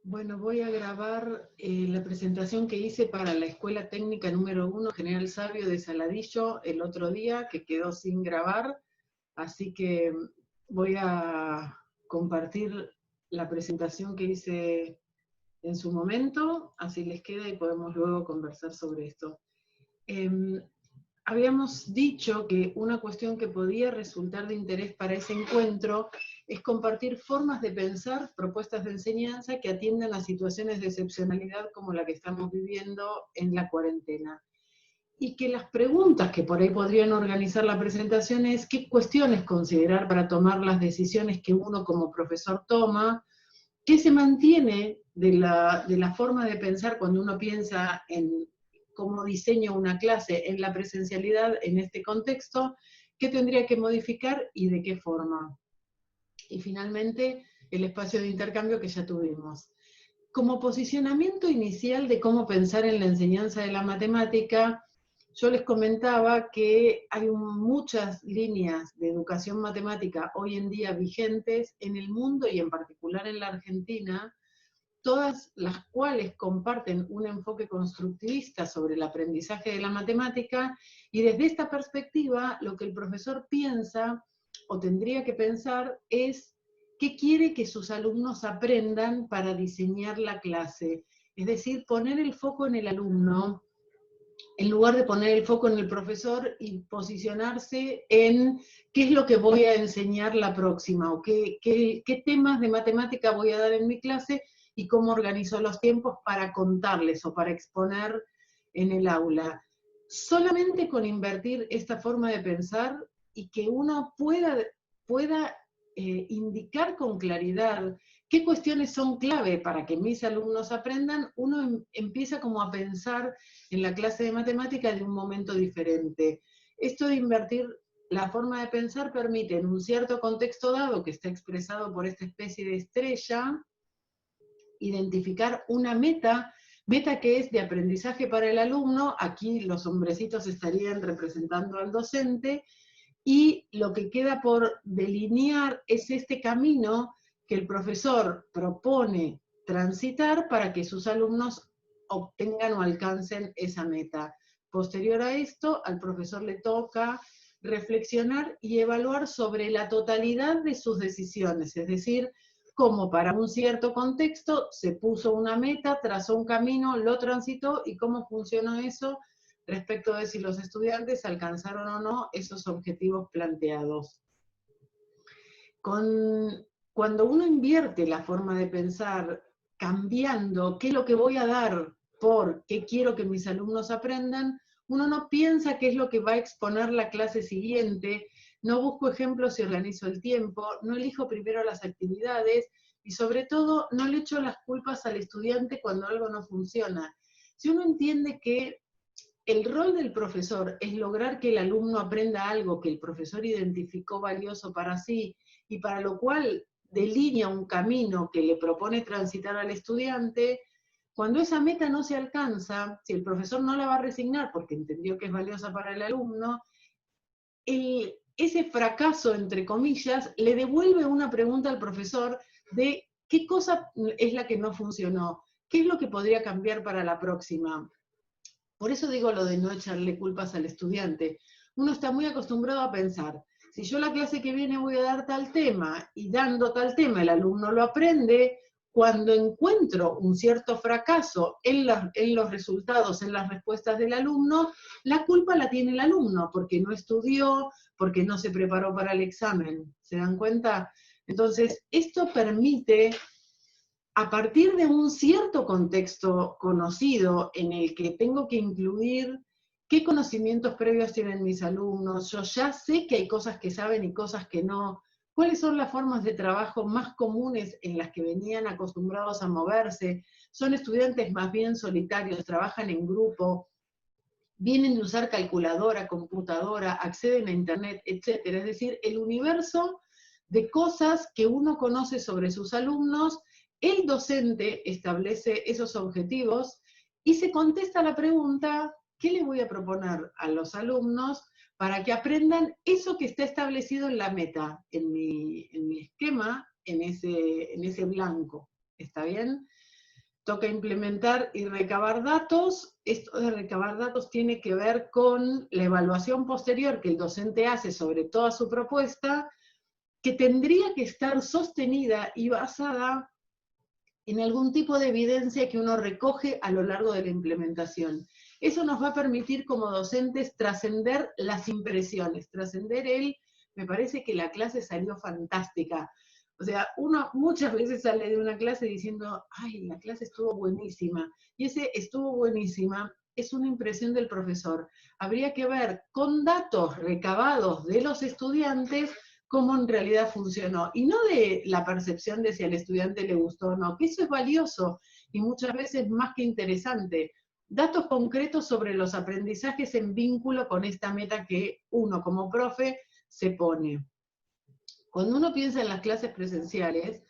Bueno, voy a grabar la presentación que hice para la Escuela Técnica número 1, General Sabio de Saladillo, el otro día, que quedó sin grabar. Así que voy a compartir la presentación que hice en su momento, así les queda y podemos luego conversar sobre esto. Habíamos dicho que una cuestión que podía resultar de interés para ese encuentro es compartir formas de pensar, propuestas de enseñanza que atiendan a situaciones de excepcionalidad como la que estamos viviendo en la cuarentena. Y que las preguntas que por ahí podrían organizar la presentación es qué cuestiones considerar para tomar las decisiones que uno como profesor toma, qué se mantiene de la forma de pensar cuando uno piensa en cómo diseño una clase en la presencialidad en este contexto, qué tendría que modificar y de qué forma. Y finalmente, el espacio de intercambio que ya tuvimos. Como posicionamiento inicial de cómo pensar en la enseñanza de la matemática, yo les comentaba que hay muchas líneas de educación matemática hoy en día vigentes en el mundo y en particular en la Argentina, todas las cuales comparten un enfoque constructivista sobre el aprendizaje de la matemática, y desde esta perspectiva lo que el profesor piensa o tendría que pensar es qué quiere que sus alumnos aprendan para diseñar la clase. Es decir, poner el foco en el alumno, en lugar de poner el foco en el profesor y posicionarse en qué es lo que voy a enseñar la próxima, o qué temas de matemática voy a dar en mi clase y cómo organizo los tiempos para contarles o para exponer en el aula. Solamente con invertir esta forma de pensar y que uno pueda indicar con claridad qué cuestiones son clave para que mis alumnos aprendan, uno empieza como a pensar en la clase de matemática de un momento diferente. Esto de invertir la forma de pensar permite en un cierto contexto dado, que está expresado por esta especie de estrella, identificar una meta que es de aprendizaje para el alumno. Aquí los hombrecitos estarían representando al docente, y lo que queda por delinear es este camino que el profesor propone transitar para que sus alumnos obtengan o alcancen esa meta. Posterior a esto, al profesor le toca reflexionar y evaluar sobre la totalidad de sus decisiones, es decir, cómo para un cierto contexto se puso una meta, trazó un camino, lo transitó, y cómo funcionó eso respecto de si los estudiantes alcanzaron o no esos objetivos planteados. Cuando uno invierte la forma de pensar, cambiando qué es lo que voy a dar por qué quiero que mis alumnos aprendan, uno no piensa qué es lo que va a exponer la clase siguiente, no busco ejemplos y organizo el tiempo, no elijo primero las actividades, y sobre todo no le echo las culpas al estudiante cuando algo no funciona. Si uno entiende que el rol del profesor es lograr que el alumno aprenda algo que el profesor identificó valioso para sí, y para lo cual delinea un camino que le propone transitar al estudiante, cuando esa meta no se alcanza, si el profesor no la va a resignar porque entendió que es valiosa para el alumno, ese fracaso, entre comillas, le devuelve una pregunta al profesor de qué cosa es la que no funcionó, qué es lo que podría cambiar para la próxima. Por eso digo lo de no echarle culpas al estudiante. Uno está muy acostumbrado a pensar, si yo la clase que viene voy a dar tal tema, y dando tal tema el alumno lo aprende, cuando encuentro un cierto fracaso en los resultados, en las respuestas del alumno, la culpa la tiene el alumno, porque no estudió, porque no se preparó para el examen. ¿Se dan cuenta? Entonces, esto permite, a partir de un cierto contexto conocido en el que tengo que incluir qué conocimientos previos tienen mis alumnos, yo ya sé que hay cosas que saben y cosas que no, cuáles son las formas de trabajo más comunes en las que venían acostumbrados a moverse, son estudiantes más bien solitarios, trabajan en grupo, vienen de usar calculadora, computadora, acceden a internet, etc. Es decir, el universo de cosas que uno conoce sobre sus alumnos. El docente establece esos objetivos y se contesta la pregunta, ¿qué le voy a proponer a los alumnos para que aprendan eso que está establecido en la meta, en mi esquema, en ese blanco? ¿Está bien? toca implementar y recabar datos. Esto de recabar datos tiene que ver con la evaluación posterior que el docente hace sobre toda su propuesta, que tendría que estar sostenida y basada en algún tipo de evidencia que uno recoge a lo largo de la implementación. Eso nos va a permitir como docentes trascender las impresiones, trascender me parece que la clase salió fantástica. O sea, uno muchas veces sale de una clase diciendo, ay, la clase estuvo buenísima, y ese estuvo buenísima es una impresión del profesor. Habría que ver con datos recabados de los estudiantes cómo en realidad funcionó, y no de la percepción de si al estudiante le gustó o no, que eso es valioso y muchas veces más que interesante. Datos concretos sobre los aprendizajes en vínculo con esta meta que uno como profe se pone. Cuando uno piensa en las clases presenciales,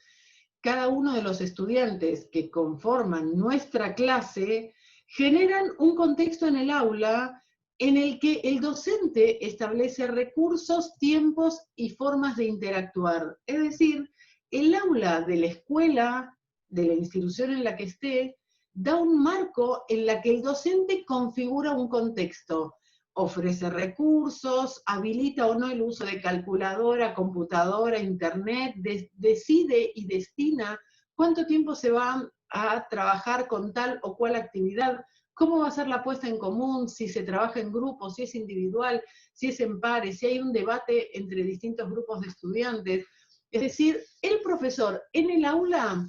cada uno de los estudiantes que conforman nuestra clase generan un contexto en el aula en el que el docente establece recursos, tiempos y formas de interactuar. Es decir, el aula de la escuela, de la institución en la que esté, da un marco en la que el docente configura un contexto, ofrece recursos, habilita o no el uso de calculadora, computadora, internet, decide y destina cuánto tiempo se va a trabajar con tal o cual actividad, cómo va a ser la puesta en común, si se trabaja en grupo, si es individual, si es en pares, si hay un debate entre distintos grupos de estudiantes. Es decir, el profesor en el aula,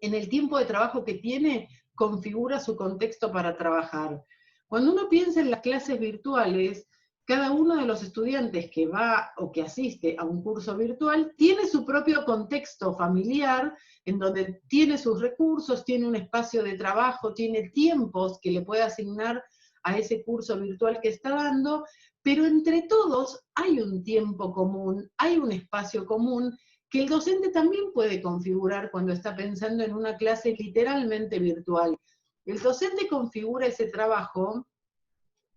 en el tiempo de trabajo que tiene, configura su contexto para trabajar. Cuando uno piensa en las clases virtuales, cada uno de los estudiantes que va o que asiste a un curso virtual tiene su propio contexto familiar, en donde tiene sus recursos, tiene un espacio de trabajo, tiene tiempos que le puede asignar a ese curso virtual que está dando, pero entre todos hay un tiempo común, hay un espacio común que el docente también puede configurar cuando está pensando en una clase literalmente virtual. El docente configura ese trabajo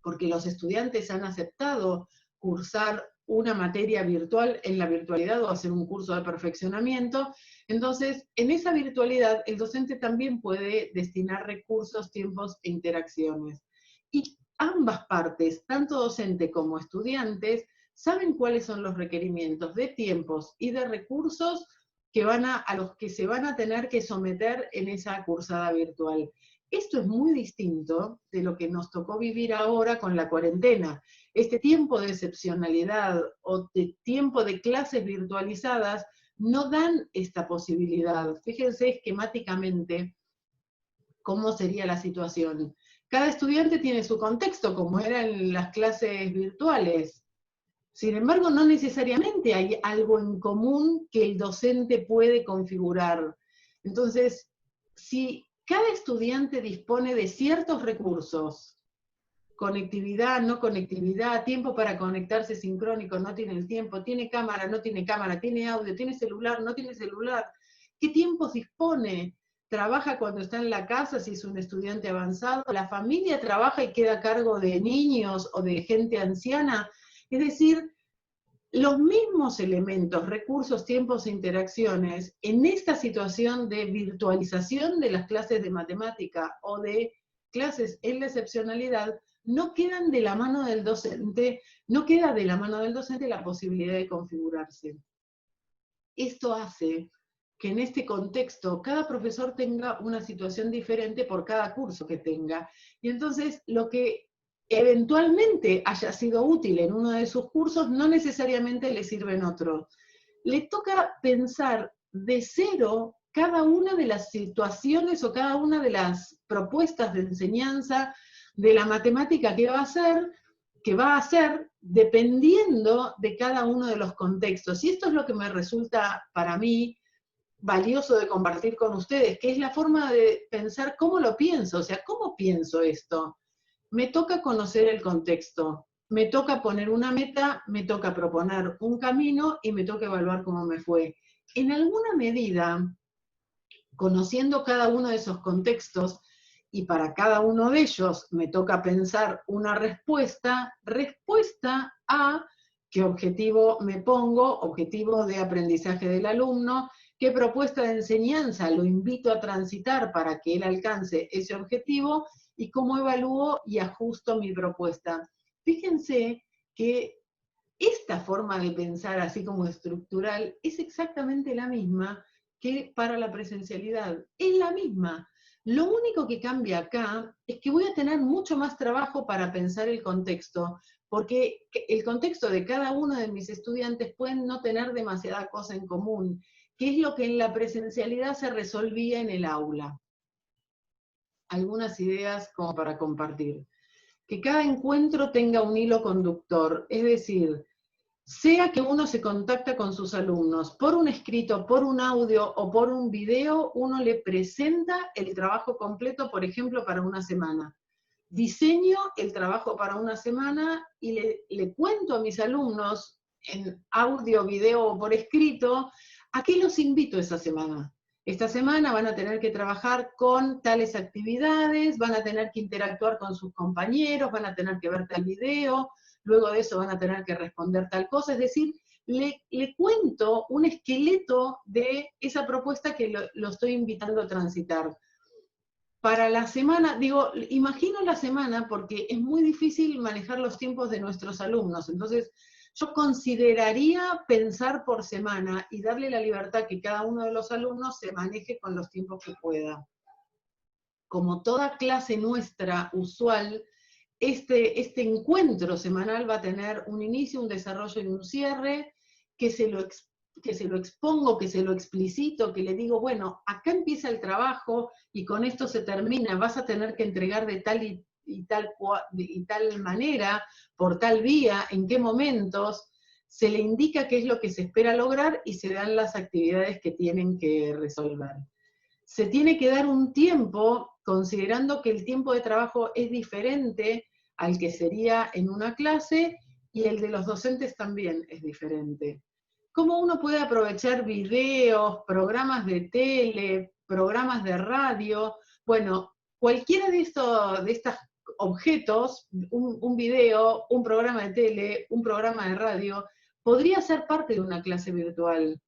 porque los estudiantes han aceptado cursar una materia virtual en la virtualidad o hacer un curso de perfeccionamiento. Entonces, en esa virtualidad, el docente también puede destinar recursos, tiempos e interacciones. Y ambas partes, tanto docente como estudiantes, saben cuáles son los requerimientos de tiempos y de recursos que a los que se van a tener que someter en esa cursada virtual. Esto es muy distinto de lo que nos tocó vivir ahora con la cuarentena. Este tiempo de excepcionalidad o de tiempo de clases virtualizadas no dan esta posibilidad. Fíjense esquemáticamente cómo sería la situación. Cada estudiante tiene su contexto, como era en las clases virtuales. Sin embargo, no necesariamente hay algo en común que el docente puede configurar. Entonces, si cada estudiante dispone de ciertos recursos, conectividad, no conectividad, tiempo para conectarse sincrónico, no tiene el tiempo, tiene cámara, no tiene cámara, tiene audio, tiene celular, no tiene celular, ¿qué tiempos dispone? Trabaja cuando está en la casa, si es un estudiante avanzado, la familia trabaja y queda a cargo de niños o de gente anciana. Es decir, los mismos elementos, recursos, tiempos e interacciones en esta situación de virtualización de las clases de matemática o de clases en la excepcionalidad no quedan de la mano del docente, no queda de la mano del docente la posibilidad de configurarse. Esto hace que en este contexto cada profesor tenga una situación diferente por cada curso que tenga. Y entonces lo que eventualmente haya sido útil en uno de sus cursos no necesariamente le sirve en otro. Le toca pensar de cero cada una de las situaciones o cada una de las propuestas de enseñanza de la matemática que va a hacer dependiendo de cada uno de los contextos. Y esto es lo que me resulta para mí valioso de compartir con ustedes, que es la forma de pensar cómo lo pienso, o sea, cómo pienso esto. Me toca conocer el contexto, me toca poner una meta, me toca proponer un camino y me toca evaluar cómo me fue. En alguna medida, conociendo cada uno de esos contextos, y para cada uno de ellos me toca pensar una respuesta a qué objetivo me pongo, objetivo de aprendizaje del alumno, qué propuesta de enseñanza lo invito a transitar para que él alcance ese objetivo, y cómo evalúo y ajusto mi propuesta. Fíjense que esta forma de pensar, así como estructural, es exactamente la misma que para la presencialidad. Es la misma. Lo único que cambia acá es que voy a tener mucho más trabajo para pensar el contexto, porque el contexto de cada uno de mis estudiantes pueden no tener demasiada cosa en común, que es lo que en la presencialidad se resolvía en el aula. Algunas ideas como para compartir. Que cada encuentro tenga un hilo conductor, es decir, sea que uno se contacta con sus alumnos por un escrito, por un audio o por un video, uno le presenta el trabajo completo, por ejemplo, para una semana. Diseño el trabajo para una semana y le cuento a mis alumnos en audio, video o por escrito a qué los invito esa semana. Esta semana van a tener que trabajar con tales actividades, van a tener que interactuar con sus compañeros, van a tener que ver tal video, luego de eso van a tener que responder tal cosa, es decir, le cuento un esqueleto de esa propuesta que lo estoy invitando a transitar. Para la semana, digo, imagino la semana porque es muy difícil manejar los tiempos de nuestros alumnos, entonces yo consideraría pensar por semana y darle la libertad que cada uno de los alumnos se maneje con los tiempos que pueda. Como toda clase nuestra usual, este encuentro semanal va a tener un inicio, un desarrollo y un cierre, que se lo expongo, que se lo explicito, que le digo, bueno, acá empieza el trabajo y con esto se termina, vas a tener que entregar de tal y tal manera, por tal vía, en qué momentos, se le indica qué es lo que se espera lograr y se dan las actividades que tienen que resolver. Se tiene que dar un tiempo, considerando que el tiempo de trabajo es diferente al que sería en una clase, y el de los docentes también es diferente. ¿Cómo uno puede aprovechar videos, programas de tele, programas de radio? Bueno, cualquiera de estos objetos, un video, un programa de tele, un programa de radio, podría ser parte de una clase virtual.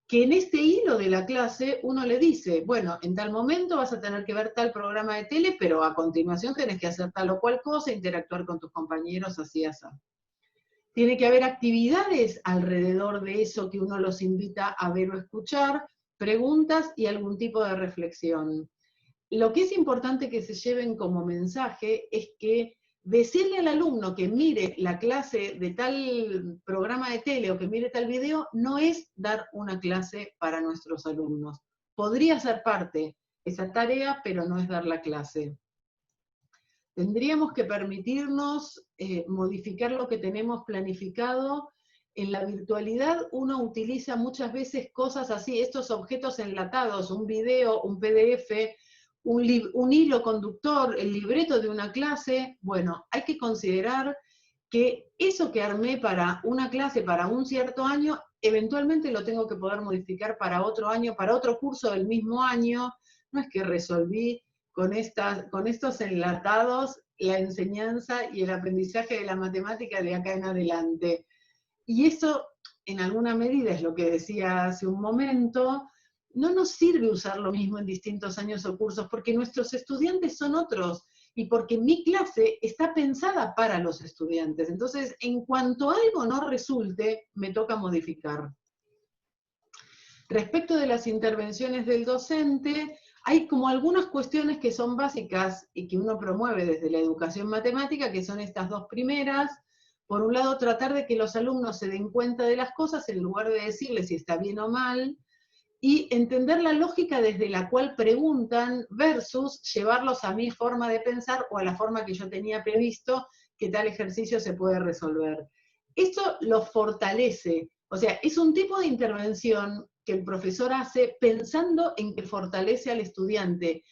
Que en este hilo de la clase uno le dice, bueno, en tal momento vas a tener que ver tal programa de tele, pero a continuación tenés que hacer tal o cual cosa, interactuar con tus compañeros, así, así. Tiene que haber actividades alrededor de eso que uno los invita a ver o escuchar, preguntas y algún tipo de reflexión. Lo que es importante que se lleven como mensaje es que decirle al alumno que mire la clase de tal programa de tele o que mire tal video no es dar una clase para nuestros alumnos. Podría ser parte esa tarea, pero no es dar la clase. Tendríamos que permitirnos modificar lo que tenemos planificado. En la virtualidad uno utiliza muchas veces cosas así, estos objetos enlatados, un video, un PDF, un hilo conductor, el libreto de una clase. Bueno, hay que considerar que eso que armé para una clase, para un cierto año, eventualmente lo tengo que poder modificar para otro año, para otro curso del mismo año. No es que resolví con estos enlatados la enseñanza y el aprendizaje de la matemática de acá en adelante. Y eso, en alguna medida, es lo que decía hace un momento, no nos sirve usar lo mismo en distintos años o cursos, porque nuestros estudiantes son otros, y porque mi clase está pensada para los estudiantes. Entonces, en cuanto algo no resulte, me toca modificar. Respecto de las intervenciones del docente, hay como algunas cuestiones que son básicas y que uno promueve desde la educación matemática, que son estas dos primeras. Por un lado, tratar de que los alumnos se den cuenta de las cosas en lugar de decirles si está bien o mal, y entender la lógica desde la cual preguntan versus llevarlos a mi forma de pensar o a la forma que yo tenía previsto que tal ejercicio se puede resolver. Esto los fortalece, o sea, es un tipo de intervención que el profesor hace pensando en que fortalece al estudiante.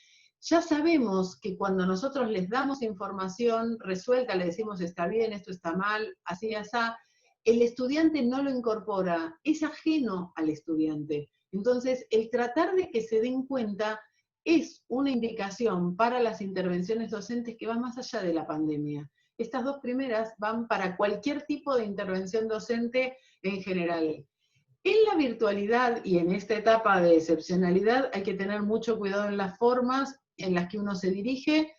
Ya sabemos que cuando nosotros les damos información resuelta, le decimos está bien, esto está mal, así, así, el estudiante no lo incorpora, es ajeno al estudiante. Entonces, el tratar de que se den cuenta es una indicación para las intervenciones docentes que va más allá de la pandemia. Estas dos primeras van para cualquier tipo de intervención docente en general. En la virtualidad y en esta etapa de excepcionalidad hay que tener mucho cuidado en las formas en las que uno se dirige.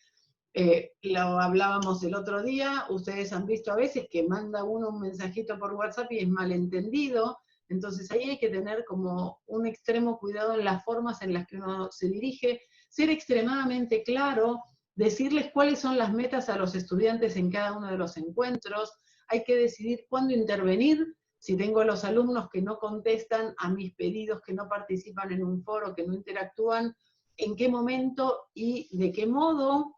Lo hablábamos el otro día, ustedes han visto a veces que manda uno un mensajito por WhatsApp y es malentendido, entonces ahí hay que tener como un extremo cuidado en las formas en las que uno se dirige, ser extremadamente claro, decirles cuáles son las metas a los estudiantes en cada uno de los encuentros, hay que decidir cuándo intervenir, si tengo a los alumnos que no contestan a mis pedidos, que no participan en un foro, que no interactúan, en qué momento y de qué modo.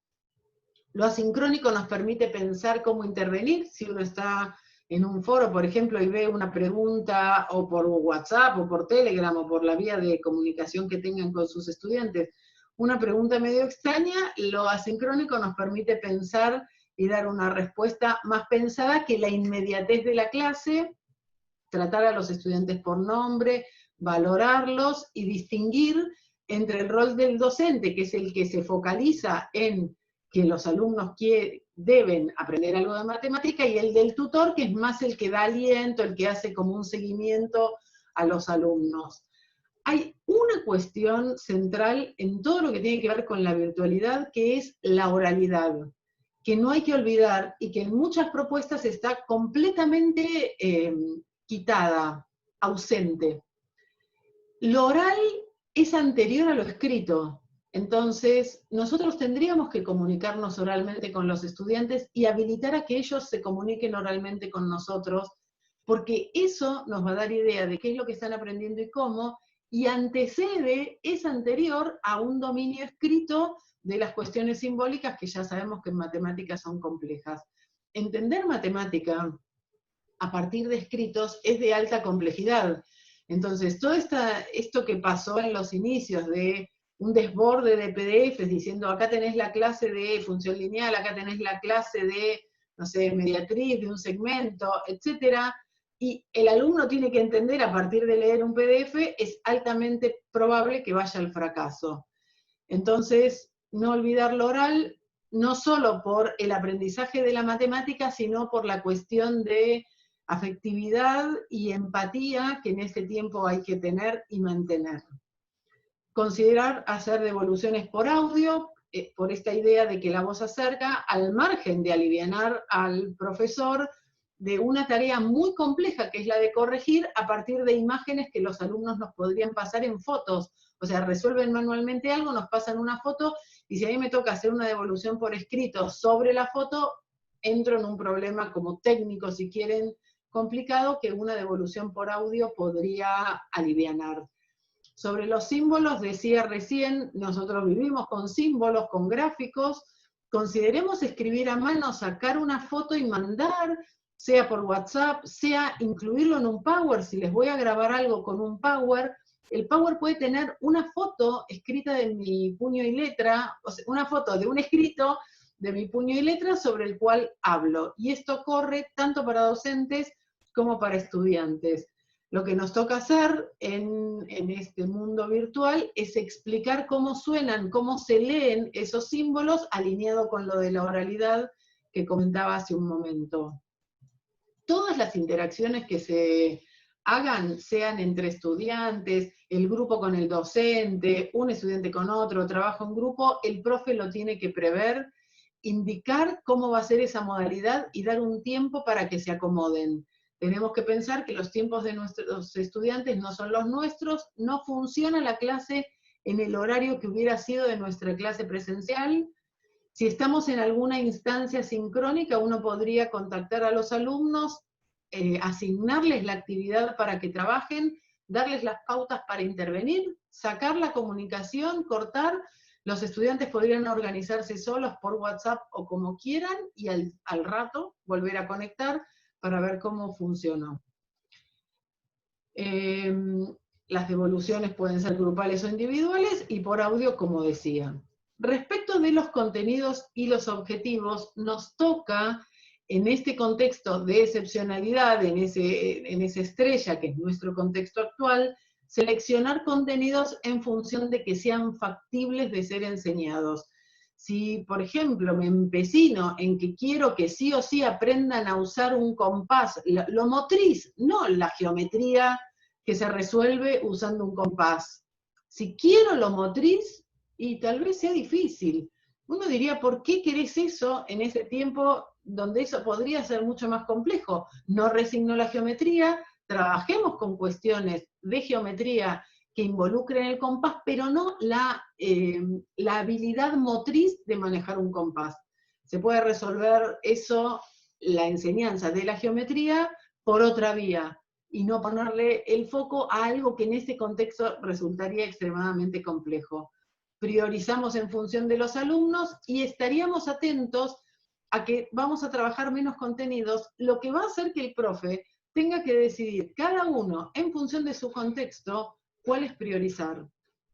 Lo asincrónico nos permite pensar cómo intervenir. Si uno está en un foro, por ejemplo, y ve una pregunta o por WhatsApp o por Telegram o por la vía de comunicación que tengan con sus estudiantes, una pregunta medio extraña, lo asincrónico nos permite pensar y dar una respuesta más pensada que la inmediatez de la clase, tratar a los estudiantes por nombre, valorarlos y distinguir entre el rol del docente, que es el que se focaliza en que los alumnos deben aprender algo de matemática, y el del tutor, que es más el que da aliento, el que hace como un seguimiento a los alumnos. Hay una cuestión central en todo lo que tiene que ver con la virtualidad, que es la oralidad, que no hay que olvidar y que en muchas propuestas está completamente quitada, ausente. Lo oral es anterior a lo escrito. Entonces, nosotros tendríamos que comunicarnos oralmente con los estudiantes y habilitar a que ellos se comuniquen oralmente con nosotros, porque eso nos va a dar idea de qué es lo que están aprendiendo y cómo, y es anterior a un dominio escrito de las cuestiones simbólicas que ya sabemos que en matemáticas son complejas. Entender matemática a partir de escritos es de alta complejidad. Entonces, todo esto que pasó en los inicios de un desborde de PDFs diciendo acá tenés la clase de función lineal, acá tenés la clase de, no sé, mediatriz, de un segmento, etcétera, y el alumno tiene que entender a partir de leer un PDF, es altamente probable que vaya al fracaso. Entonces, no olvidar lo oral, no solo por el aprendizaje de la matemática, sino por la cuestión de afectividad y empatía que en este tiempo hay que tener y mantener. Considerar hacer devoluciones por audio, por esta idea de que la voz acerca, al margen de alivianar al profesor de una tarea muy compleja, que es la de corregir a partir de imágenes que los alumnos nos podrían pasar en fotos. O sea, resuelven manualmente algo, nos pasan una foto, y si a mí me toca hacer una devolución por escrito sobre la foto, entro en un problema como técnico, si quieren, complicado, que una devolución por audio podría alivianar. Sobre los símbolos, decía recién, nosotros vivimos con símbolos, con gráficos, consideremos escribir a mano, sacar una foto y mandar, sea por WhatsApp, sea incluirlo en un Power. Si les voy a grabar algo con un Power, el Power puede tener una foto escrita de mi puño y letra, o sea, una foto de un escrito de mi puño y letra sobre el cual hablo. Y esto corre tanto para docentes como para estudiantes. Lo que nos toca hacer en este mundo virtual es explicar cómo suenan, cómo se leen esos símbolos, alineado con lo de la oralidad que comentaba hace un momento. Todas las interacciones que se hagan, sean entre estudiantes, el grupo con el docente, un estudiante con otro, trabajo en grupo, el profe lo tiene que prever, indicar cómo va a ser esa modalidad y dar un tiempo para que se acomoden. Tenemos que pensar que los tiempos de nuestros estudiantes no son los nuestros, no funciona la clase en el horario que hubiera sido de nuestra clase presencial. Si estamos en alguna instancia sincrónica, uno podría contactar a los alumnos, asignarles la actividad para que trabajen, darles las pautas para intervenir, sacar la comunicación, cortar. Los estudiantes podrían organizarse solos por WhatsApp o como quieran, y al rato volver a conectar para ver cómo funcionó. Las devoluciones pueden ser grupales o individuales, y por audio, como decía. Respecto de los contenidos y los objetivos, nos toca, en este contexto de excepcionalidad, en esa estrella que es nuestro contexto actual, seleccionar contenidos en función de que sean factibles de ser enseñados. Si, por ejemplo, me empecino en que quiero que sí o sí aprendan a usar un compás, lo motriz, no la geometría que se resuelve usando un compás. Si quiero lo motriz, y tal vez sea difícil. Uno diría, ¿por qué querés eso en ese tiempo donde eso podría ser mucho más complejo? No resigno la geometría, trabajemos con cuestiones de geometría que involucren el compás, pero no la habilidad motriz de manejar un compás. Se puede resolver eso, la enseñanza de la geometría, por otra vía, y no ponerle el foco a algo que en ese contexto resultaría extremadamente complejo. Priorizamos en función de los alumnos y estaríamos atentos a que vamos a trabajar menos contenidos, lo que va a hacer que el profe tenga que decidir cada uno en función de su contexto cuál es priorizar.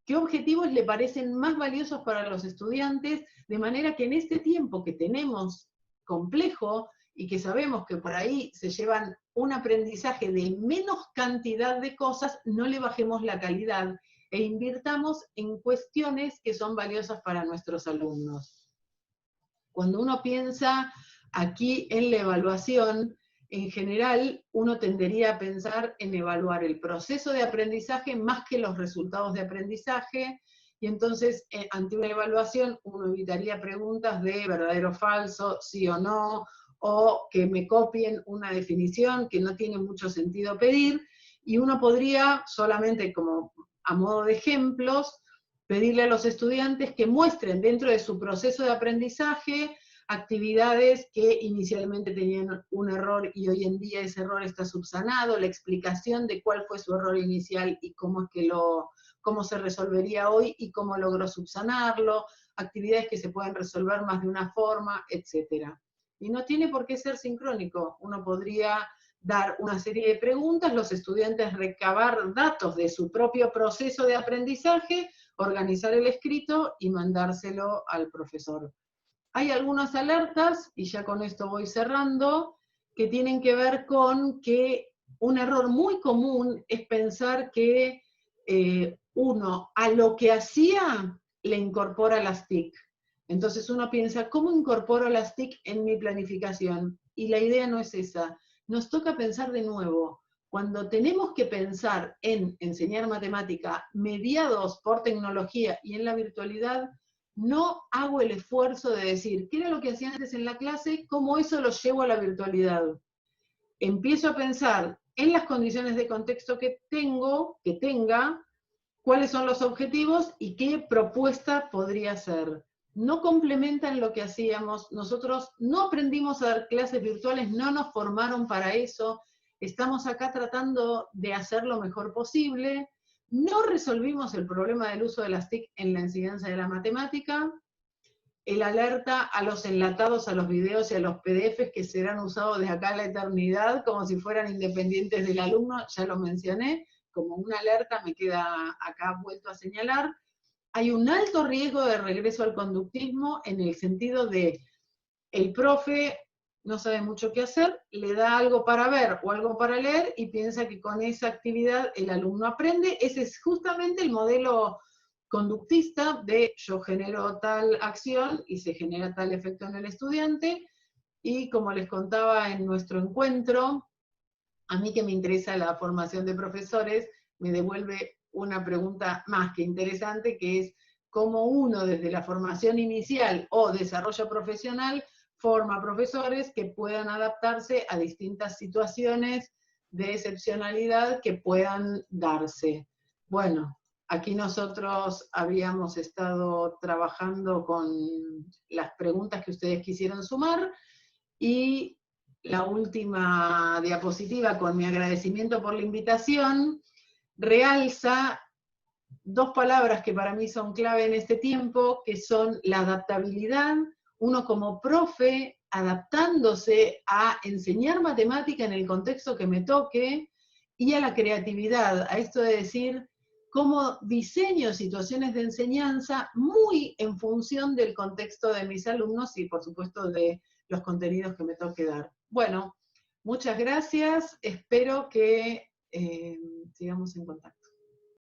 ¿Qué objetivos le parecen más valiosos para los estudiantes? De manera que en este tiempo que tenemos complejo y que sabemos que por ahí se llevan un aprendizaje de menos cantidad de cosas, no le bajemos la calidad e invirtamos en cuestiones que son valiosas para nuestros alumnos. Cuando uno piensa aquí en la evaluación, en general uno tendería a pensar en evaluar el proceso de aprendizaje más que los resultados de aprendizaje, y entonces ante una evaluación uno evitaría preguntas de verdadero o falso, sí o no, o que me copien una definición que no tiene mucho sentido pedir, y uno podría solamente como a modo de ejemplos, pedirle a los estudiantes que muestren dentro de su proceso de aprendizaje actividades que inicialmente tenían un error y hoy en día ese error está subsanado, la explicación de cuál fue su error inicial y cómo se resolvería hoy y cómo logró subsanarlo, actividades que se pueden resolver más de una forma, etc. Y no tiene por qué ser sincrónico, uno podría dar una serie de preguntas, los estudiantes recabar datos de su propio proceso de aprendizaje, organizar el escrito y mandárselo al profesor. Hay algunas alertas, y ya con esto voy cerrando, que tienen que ver con que un error muy común es pensar que uno a lo que hacía le incorpora las TIC. Entonces uno piensa, ¿cómo incorporo las TIC en mi planificación? Y la idea no es esa. Nos toca pensar de nuevo. Cuando tenemos que pensar en enseñar matemática mediados por tecnología y en la virtualidad, no hago el esfuerzo de decir, ¿qué era lo que hacía antes en la clase? ¿Cómo eso lo llevo a la virtualidad? Empiezo a pensar en las condiciones de contexto que tenga, cuáles son los objetivos y qué propuesta podría ser. No complementan lo que hacíamos, nosotros no aprendimos a dar clases virtuales, no nos formaron para eso, estamos acá tratando de hacer lo mejor posible, no resolvimos el problema del uso de las TIC en la enseñanza de la matemática, el alerta a los enlatados, a los videos y a los PDFs que serán usados de acá a la eternidad como si fueran independientes del alumno, ya lo mencioné, como una alerta me queda acá vuelto a señalar. Hay un alto riesgo de regreso al conductismo en el sentido de el profe no sabe mucho qué hacer, le da algo para ver o algo para leer y piensa que con esa actividad el alumno aprende. Ese es justamente el modelo conductista de yo genero tal acción y se genera tal efecto en el estudiante, y como les contaba en nuestro encuentro, a mí que me interesa la formación de profesores, me devuelve una pregunta más que interesante, que es cómo uno desde la formación inicial o desarrollo profesional forma profesores que puedan adaptarse a distintas situaciones de excepcionalidad que puedan darse. Bueno, aquí nosotros habíamos estado trabajando con las preguntas que ustedes quisieron sumar, y la última diapositiva, con mi agradecimiento por la invitación, realza dos palabras que para mí son clave en este tiempo, que son la adaptabilidad, uno como profe adaptándose a enseñar matemática en el contexto que me toque, y a la creatividad, a esto de decir cómo diseño situaciones de enseñanza muy en función del contexto de mis alumnos y por supuesto de los contenidos que me toque dar. Bueno, muchas gracias, espero que sigamos en contacto.